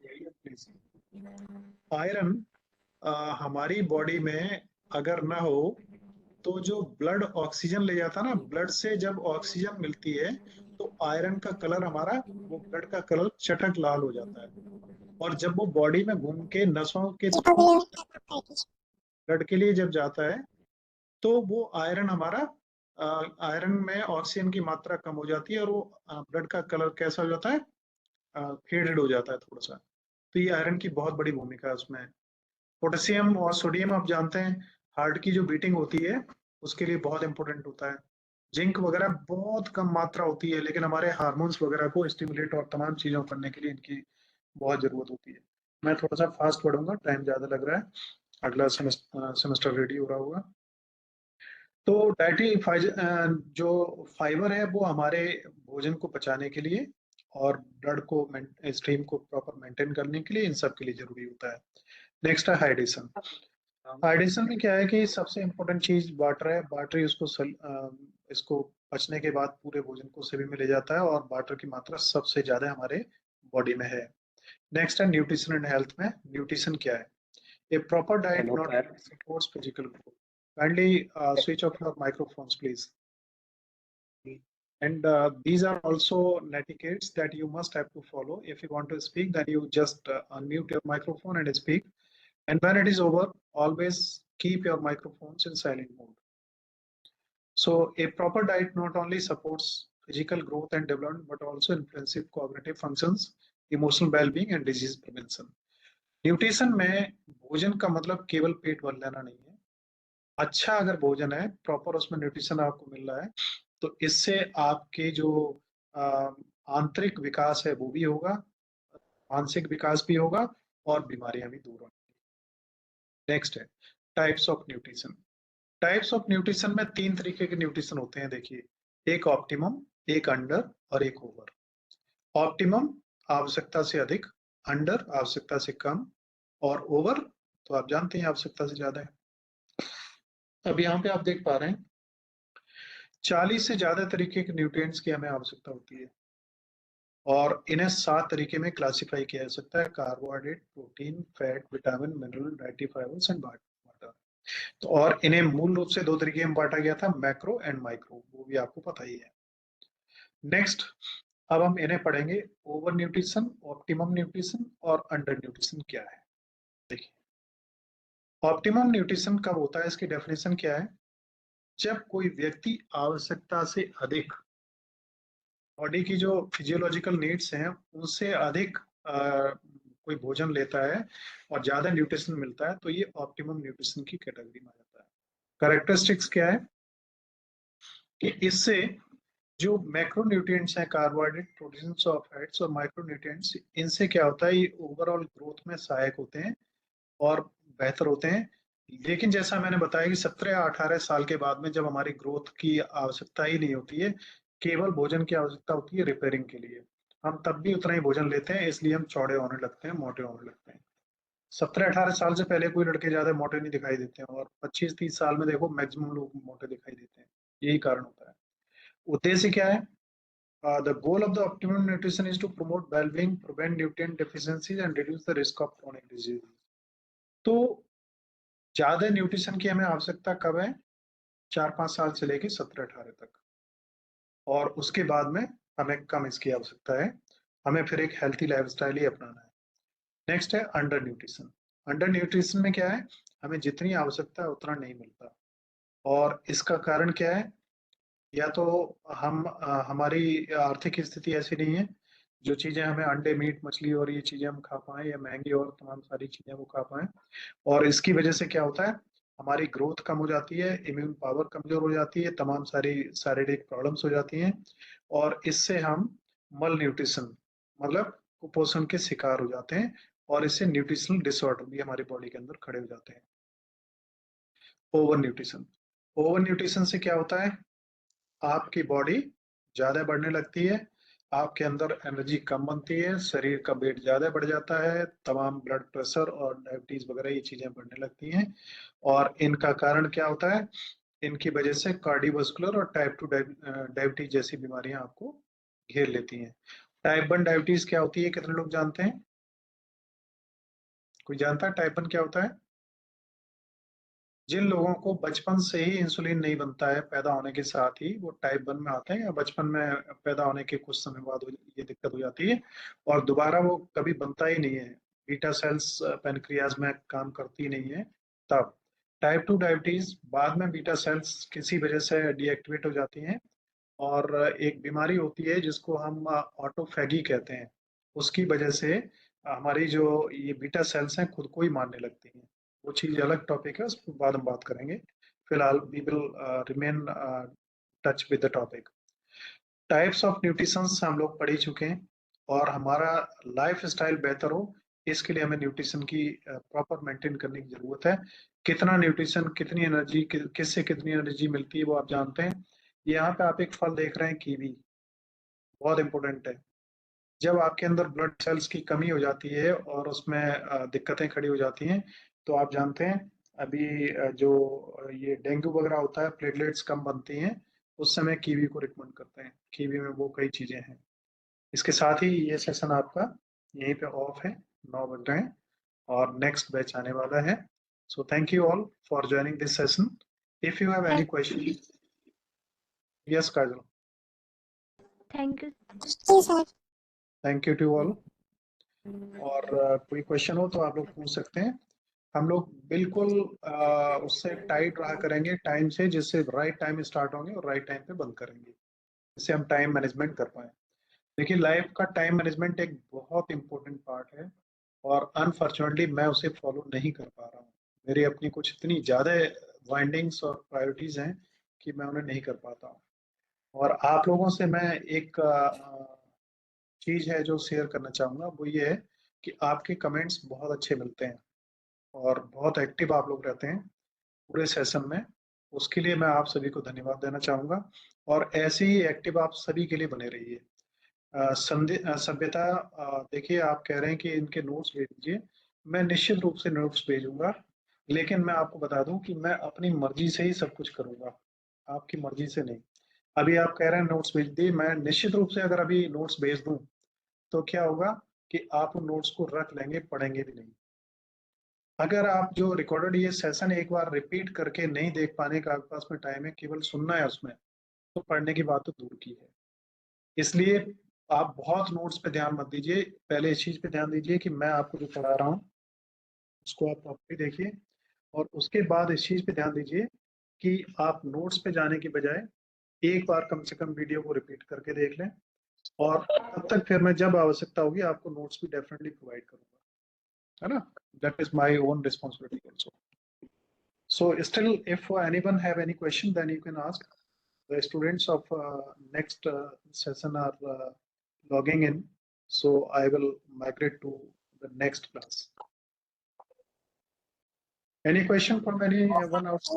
प्लीज। आयरन हमारी बॉडी में अगर ना हो तो जो ब्लड ऑक्सीजन ले जाता है ना, ब्लड से जब ऑक्सीजन मिलती है तो आयरन का कलर हमारा, वो ब्लड का कलर चटक लाल हो जाता है। और जब वो बॉडी में घूम के नसों के थ्रू ब्लड के लिए जब जाता है तो वो आयरन हमारा, आयरन में ऑक्सीजन की मात्रा कम हो जाती है और वो ब्लड का कलर कैसा हो जाता है, फेडेड हो जाता है थोड़ा सा। तो ये आयरन की बहुत बड़ी भूमिका है उसमें। पोटेशियम और सोडियम आप जानते हैं, हार्ट की जो बीटिंग होती है उसके लिए बहुत इंपॉर्टेंट होता है। जिंक वगैरह बहुत कम मात्रा होती है, लेकिन हमारे हार्मोन्स वगैरह को स्टिमुलेट और तमाम चीजों करने के लिए इनकी बहुत जरूरत होती है। मैं थोड़ा सा फास्ट पढ़ूंगा, टाइम ज्यादा लग रहा है, अगला सेमेस्टर रेडी हो रहा होगा। तो डाइटरी जो फाइबर है वो हमारे भोजन को पचाने के लिए और ब्लड को स्ट्रीम को प्रॉपर मेंटेन करने के लिए, इन सब के लिए जरूरी होता है। नेक्स्ट है हाइड्रेशन। हाइड्रेशन में क्या है कि सबसे इम्पोर्टेंट चीज वाटर है। वाटर इसको पचने के बाद पूरे भोजन को सभी में ले जाता है और वाटर की मात्रा सबसे ज्यादा हमारे बॉडी में है। नेक्स्ट है न्यूट्रिशन एंड हेल्थ में। न्यूट्रिशन क्या है? A proper diet not only supports physical growth. Kindly switch off your microphones, please. And these are also netiquettes that you must have to follow. If you want to speak, then you just unmute your microphone and speak. And when it is over, always keep your microphones in silent mode. So a proper diet not only supports physical growth and development, but also influences cognitive functions, emotional well-being, and disease prevention. Nutrition में भोजन का मतलब केवल पेट भर लेना नहीं है। अच्छा अगर भोजन है, प्रॉपर उसमें न्यूट्रिशन आपको मिल रहा है, तो इससे आपके जो आंतरिक विकास है वो भी होगा, मानसिक विकास भी होगा और बीमारियां भी दूर होंगी। नेक्स्ट है types of nutrition. Types of nutrition में 3 तरीके के न्यूट्रिशन होते हैं। देखिए, एक ऑप्टिमम, एक अंडर और एक ओवर। ऑप्टिमम आवश्यकता से अधिक, अंडर आवश्यकता से कम, और ओवर तो आप जानते हैं आवश्यकता से ज्यादा है। अब यहाँ पे आप देख पा रहे हैं 40 से ज्यादा तरीके के न्यूट्रिएंट्स की हमें आवश्यकता होती है और इन्हें 7 तरीके में क्लासिफाई किया जा सकता है: carbohydrate, protein, fat, vitamin, mineral, dietary fibres and water. तो और इन्हें मूल रूप से 2 तरीके में बांटा गया था, मैक्रो एंड माइक्रो, वो भी आपको पता ही है। नेक्स्ट, अब हम इन्हें पढ़ेंगे, ओवर न्यूट्रिशन, ऑप्टिमम न्यूट्रिशन और अंडर न्यूट्रिशन क्या है। देखिए, ऑप्टिमम न्यूट्रिशन कब होता है, इसकी डेफिनेशन क्या है? जब कोई व्यक्ति आवश्यकता से अधिक, बॉडी की जो फिजियोलॉजिकल नीड्स हैं उनसे अधिक कोई भोजन लेता है और ज्यादा न्यूट्रिशन मिलता है, तो ये ऑप्टिमम न्यूट्रिशन की कैटेगरी में आ जाता है। कैरेक्टरिस्टिक्स क्या है कि इससे जो मैक्रोन्यूट्रिएंट्स हैं, कार्बोहाइड्रेट, प्रोटीन्स और फैट्स और माइक्रोन्यूट्रिएंट्स, इनसे क्या होता है, ये ओवरऑल ग्रोथ में सहायक होते हैं और बेहतर होते हैं। लेकिन जैसा मैंने बताया कि 17 या 18 साल के बाद में जब हमारी ग्रोथ की आवश्यकता ही नहीं होती है, केवल भोजन की आवश्यकता होती है रिपेयरिंग के लिए, हम तब भी उतना ही भोजन लेते हैं, इसलिए हम चौड़े होने लगते हैं, मोटे होने लगते हैं। 17-18 साल से पहले कोई लड़के ज्यादा मोटे नहीं दिखाई देते हैं और 25-30 साल में देखो मैक्सिमम लोग मोटे दिखाई देते हैं। यही कारण होता है। उद्देश्य क्या है? The goal of the optimum nutrition is to promote well-being, prevent nutrient deficiencies and reduce the risk of chronic disease. तो ज्यादा न्यूट्रिशन की हमें आवश्यकता कब है? 4-5 साल से लेके 17-18 तक, और उसके बाद में हमें कम इसकी आवश्यकता है। हमें फिर एक हेल्थी लाइफस्टाइल ही अपनाना है। नेक्स्ट है अंडर न्यूट्रिशन। अंडर न्यूट्रिशन में क्या है, हमें जितनी आवश्यकता है उतना नहीं मिलता, और इसका कारण क्या है, या तो हमारी आर्थिक स्थिति ऐसी नहीं है जो चीजें हमें अंडे मीट मछली और ये चीजें हम खा पाए, या महंगी और तमाम सारी चीजें वो खा पाए, और इसकी वजह से क्या होता है, हमारी ग्रोथ कम हो जाती है, इम्यून पावर कमजोर हो जाती है, तमाम सारी शारीरिक प्रॉब्लम्स हो जाती हैं, और इससे हम मल न्यूट्रिशन मतलब कुपोषण के शिकार हो जाते हैं, और इससे न्यूट्रिशनल डिसऑर्डर भी हमारी बॉडी के अंदर खड़े हो जाते हैं। ओवर न्यूट्रिशन, ओवर न्यूट्रिशन से क्या होता है, आपकी बॉडी ज्यादा बढ़ने लगती है, आपके अंदर एनर्जी कम बनती है, शरीर का वेट ज्यादा बढ़ जाता है, तमाम ब्लड प्रेशर और डायबिटीज वगैरह ये चीजें बढ़ने लगती हैं, और इनका कारण क्या होता है, इनकी वजह से कार्डियोवास्कुलर और टाइप 2 डायबिटीज जैसी बीमारियां आपको घेर लेती हैं। टाइप 1 डायबिटीज क्या होती है, कितने लोग जानते हैं? कोई जानता है टाइप 1 क्या होता है? जिन लोगों को बचपन से ही इंसुलिन नहीं बनता है पैदा होने के साथ ही, वो टाइप 1 में आते हैं, या बचपन में पैदा होने के कुछ समय बाद ये दिक्कत हो जाती है, और दोबारा वो कभी बनता ही नहीं है, बीटा सेल्स पैनक्रियाज में काम करती नहीं है तब। टाइप 2 डायबिटीज बाद में बीटा सेल्स किसी वजह से डीएक्टिवेट हो जाती हैं, और एक बीमारी होती है जिसको हम ऑटोफैगी कहते हैं, उसकी वजह से हमारी जो ये बीटा सेल्स हैं खुद को ही मारने लगती हैं। वो चीज अलग टॉपिक है, उस पर बाद हम बात करेंगे, फिलहाल we will remain touch with the topic. Types of nutrition हम लोग पढ़ ही चुके हैं, और हमारा लाइफ स्टाइल बेहतर हो इसके लिए हमें न्यूट्रिशन की प्रॉपर मेंटेन करने की जरूरत है। कितना न्यूट्रिशन, कितनी एनर्जी, किससे कितनी एनर्जी मिलती है वो आप जानते हैं। यहाँ पे आप एक फल देख रहे हैं, कीवी, बहुत इंपॉर्टेंट है। जब आपके अंदर ब्लड सेल्स की कमी हो जाती है और उसमें दिक्कतें खड़ी हो जाती हैं, तो आप जानते हैं अभी जो ये डेंगू वगैरह होता है, प्लेटलेट्स कम बनती हैं, उस समय कीवी को रिकमेंड करते हैं। कीवी में वो कई चीजें हैं। इसके साथ ही ये सेशन आपका यहीं पे ऑफ है, 9 बज रहे हैं, और नेक्स्ट बैच आने वाला है। So thank you all for joining this session. If you have any question, yes Kajal. Thank you. Thank you to all. और कोई क्वेश्चन हो तो आप लोग पूछ सकते हैं। हम लोग बिल्कुल उससे टाइट रहा करेंगे टाइम से, जिससे राइट टाइम स्टार्ट होंगे और राइट टाइम पे बंद करेंगे, जिससे हम टाइम मैनेजमेंट कर पाए। देखिए, लाइफ का टाइम मैनेजमेंट एक बहुत इंपॉर्टेंट पार्ट है, और अनफॉर्चुनेटली मैं उसे फॉलो नहीं कर पा रहा हूँ। मेरी अपनी कुछ इतनी ज़्यादा वाइंडिंग्स और प्रायोरिटीज़ हैं कि मैं उन्हें नहीं कर पाता हूँ। और आप लोगों से मैं एक चीज़ है जो शेयर करना चाहूँगा, वो ये है कि आपके कमेंट्स बहुत अच्छे मिलते हैं, और बहुत एक्टिव आप लोग रहते हैं पूरे सेशन में। उसके लिए मैं आप सभी को धन्यवाद देना चाहूँगा, और ऐसे ही एक्टिव आप सभी के लिए बने रहिए। सभ्यता, देखिए आप कह रहे हैं कि इनके नोट्स भेज दीजिए, मैं निश्चित रूप से नोट्स भेजूंगा, लेकिन मैं आपको बता दूं कि मैं अपनी मर्जी से ही सब कुछ करूंगा, आपकी मर्जी से नहीं। अभी आप कह रहे हैं नोट्स भेज दिए, मैं निश्चित रूप से अगर अभी नोट्स भेज दूं तो क्या होगा कि आप उन नोट्स को रख लेंगे, पढ़ेंगे भी नहीं। अगर आप जो रिकॉर्डेड ये सेशन एक बार रिपीट करके नहीं देख पाने का आपके पास में टाइम है, केवल सुनना है उसमें, तो पढ़ने की बात तो दूर की है। इसलिए आप बहुत नोट्स पे ध्यान मत दीजिए, पहले इस चीज पे ध्यान दीजिए कि मैं आपको जो पढ़ा रहा हूँ उसको आप प्रॉपर्ली देखिए, और उसके बाद इस चीज पे ध्यान दीजिए कि आप नोट्स पे जाने की बजाय एक बार कम से कम वीडियो को रिपीट करके देख लें, और तब तक फिर मैं जब आवश्यकता होगी आपको नोट्स भी डेफिनेटली प्रोवाइड करूंगा, है ना। That is my own responsibility also. So still, if anyone have any question, then you can ask. The students of next session are logging in, so I will migrate to the next class. Any question from anyone else?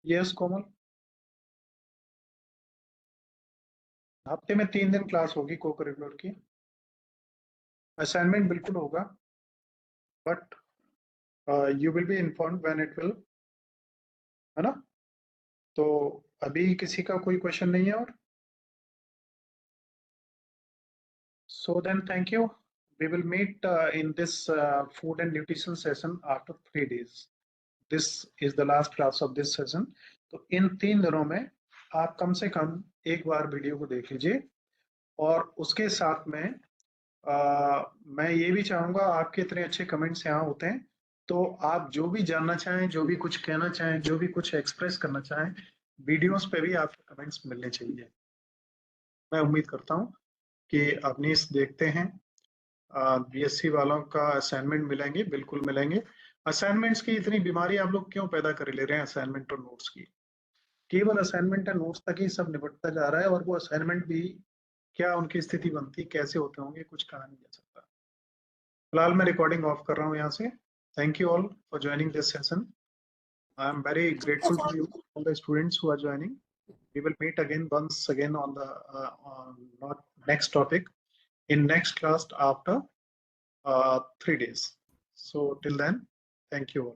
Yes, Komal. हफ्ते में 3 दिन क्लास होगी को करिकुलर की। असाइनमेंट बिल्कुल होगा, but you will be informed when it will, है ना। तो अभी किसी का कोई क्वेश्चन नहीं है, और so then thank you. We will meet in this food and nutrition session after 3 days. This is the last class of this session. तो इन 3 दिनों में आप कम से कम एक बार वीडियो को देख लीजिए, और उसके साथ में मैं ये भी चाहूंगा, आपके इतने अच्छे कमेंट्स यहाँ होते हैं, तो आप जो भी जानना चाहें, जो भी कुछ कहना चाहें, जो भी कुछ एक्सप्रेस करना चाहें, वीडियोस पे भी आपके कमेंट्स मिलने चाहिए। मैं उम्मीद करता हूँ कि अवनीश देखते हैं, बीएससी वालों का असाइनमेंट मिलेंगे, बिल्कुल मिलेंगे। असाइनमेंट्स की इतनी बीमारी आप लोग क्यों पैदा कर ले रहे हैं? असाइनमेंट और नोट्स की, केवल असाइनमेंट और नोट्स तक ही सब निपटता जा रहा है, और वो असाइनमेंट भी क्या उनकी स्थिति बनती, कैसे होते होंगे, कुछ कहा नहीं जा सकता। फिलहाल मैं रिकॉर्डिंग ऑफ कर रहा हूँ यहाँ से। Thank you all for joining this session. I am very grateful to you all the students who are joining. We will meet again once again on the not next topic in next class after 3 days. So till then, thank you all.